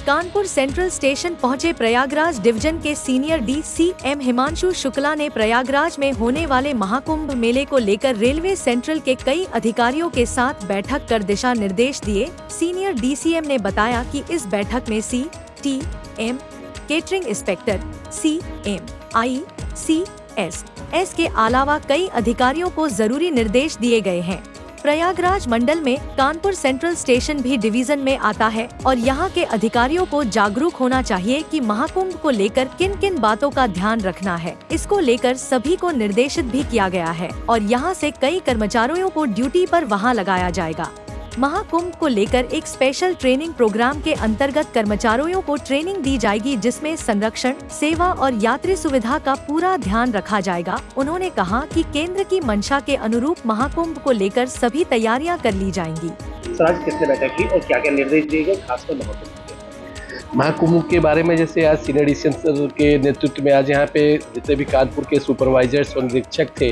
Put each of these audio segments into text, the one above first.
Kanpur central station पहुंचे Prayagraj division के senior DCM Himanshu Shukla ने प्रयागराज में होने वाले महाकुंभ मेले को लेकर रेलवे सेंट्रल के कई अधिकारियों के साथ बैठक कर दिशा निर्देश दिए। सीनियर DCM ने बताया कि इस बैठक में CTM, catering inspector, CMI, CS के अलावा कई अधिकारियों को जरूरी निर्देश दिए गए हैं। प्रयागराज मंडल में कानपुर सेंट्रल स्टेशन भी डिवीजन में आता है और यहाँ के अधिकारियों को जागरूक होना चाहिए कि महाकुंभ को लेकर किन किन बातों का ध्यान रखना है। इसको लेकर सभी को निर्देशित भी किया गया है और यहाँ से कई कर्मचारियों को ड्यूटी पर वहाँ लगाया जाएगा। महाकुंभ को लेकर एक स्पेशल ट्रेनिंग प्रोग्राम के अंतर्गत कर्मचारियों को ट्रेनिंग दी जाएगी, जिसमें संरक्षण, सेवा और यात्री सुविधा का पूरा ध्यान रखा जाएगा। उन्होंने कहा कि केंद्र की मंशा के अनुरूप महाकुंभ को लेकर सभी तैयारियां कर ली जाएंगी। सर, आज किसने बैठक की और क्या-क्या निर्देश दिए गए खासकर महाकुंभ? महाकुंभ के बारे में जैसे आज सीनियर DCM के नेतृत्व में आज यहाँ पे जितने भी कानपुर के सुपरवाइजर्स और निरीक्षक थे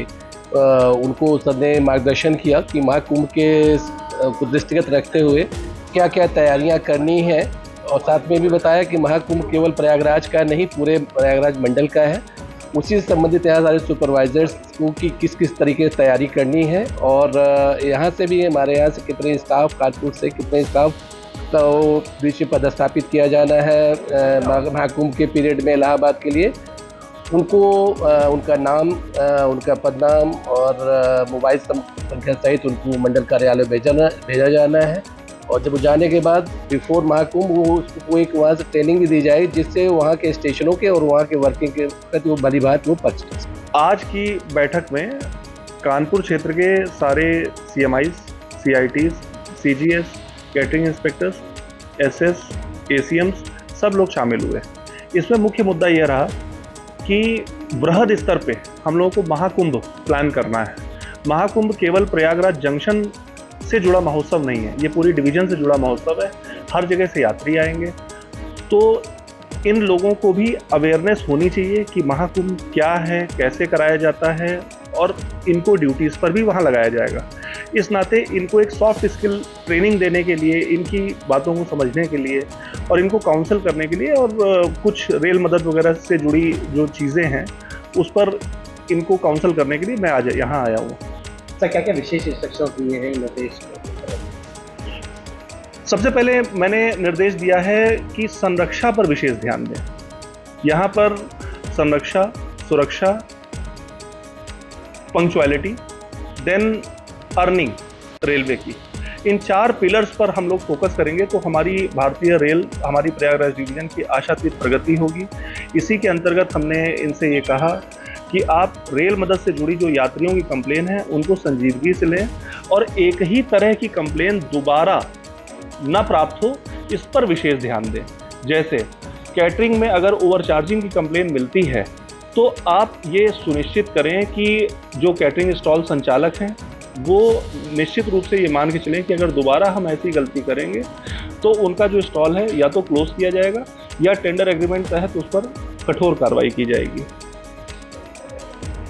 उनको सबने मार्गदर्शन किया कि महाकुंभ के को दृष्टिगत रखते हुए क्या क्या तैयारियां करनी है और साथ में भी बताया कि महाकुंभ केवल प्रयागराज का नहीं, पूरे प्रयागराज मंडल का है। उसी से संबंधित यहाँ सारे सुपरवाइजर्स को कि किस किस तरीके से तैयारी करनी है और यहाँ से भी हमारे यहाँ से कितने स्टाफ, कानपुर से कितने स्टाफ को बीच में पदस्थापित किया जाना है महाकुंभ के पीरियड में इलाहाबाद के लिए। उनको उनका नाम, उनका पदनाम और मोबाइल संख्या सहित उनको मंडल कार्यालय भेजा जाना है और जब जाने के बाद बिफोर महाकुंभ उसको एक वहाँ से ट्रेनिंग भी दी जाए जिससे वहाँ के स्टेशनों के और वहाँ के वर्किंग के प्रति वो भली बात वो परिचित। आज की बैठक में कानपुर क्षेत्र के सारे CMIs, CITs, CGS, catering inspectors, SS, ACMs सब लोग शामिल हुए। इसमें मुख्य मुद्दा यह रहा कि बृहद स्तर पे हम लोगों को महाकुंभ प्लान करना है। महाकुंभ केवल प्रयागराज जंक्शन से जुड़ा महोत्सव नहीं है, ये पूरी डिवीजन से जुड़ा महोत्सव है। हर जगह से यात्री आएंगे, तो इन लोगों को भी अवेयरनेस होनी चाहिए कि महाकुंभ क्या है, कैसे कराया जाता है और इनको ड्यूटीज़ पर भी वहाँ लगाया जाएगा। इस नाते इनको एक सॉफ्ट स्किल ट्रेनिंग देने के लिए, इनकी बातों को समझने के लिए और इनको काउंसल करने के लिए और कुछ रेल मदद वगैरह से जुड़ी जो चीज़ें हैं उस पर इनको काउंसल करने के लिए मैं आज यहाँ आया हूँ। सर, क्या क्या विशेष इंस्ट्रक्शन दिए हैं निर्देश? सबसे पहले मैंने निर्देश दिया है कि संरक्षा पर विशेष ध्यान दें। यहाँ पर संरक्षा, सुरक्षा, पंक्चुअलिटी, देन अर्निंग रेलवे की, इन 4 पिलर्स पर हम लोग फोकस करेंगे तो हमारी भारतीय रेल, हमारी प्रयागराज डिवीजन की आशातीत प्रगति होगी। इसी के अंतर्गत हमने इनसे ये कहा कि आप रेल मदद से जुड़ी जो यात्रियों की कंप्लेन है उनको संजीदगी से लें और एक ही तरह की कंप्लेन दोबारा न प्राप्त हो, इस पर विशेष ध्यान दें। जैसे कैटरिंग में अगर ओवरचार्जिंग की कंप्लेन मिलती है तो आप ये सुनिश्चित करें कि जो कैटरिंग स्टॉल संचालक हैं वो निश्चित रूप से ये मान के चलें कि अगर दोबारा हम ऐसी गलती करेंगे तो उनका जो स्टॉल है या तो क्लोज किया जाएगा या टेंडर एग्रीमेंट तहत उस पर कठोर कार्रवाई की जाएगी।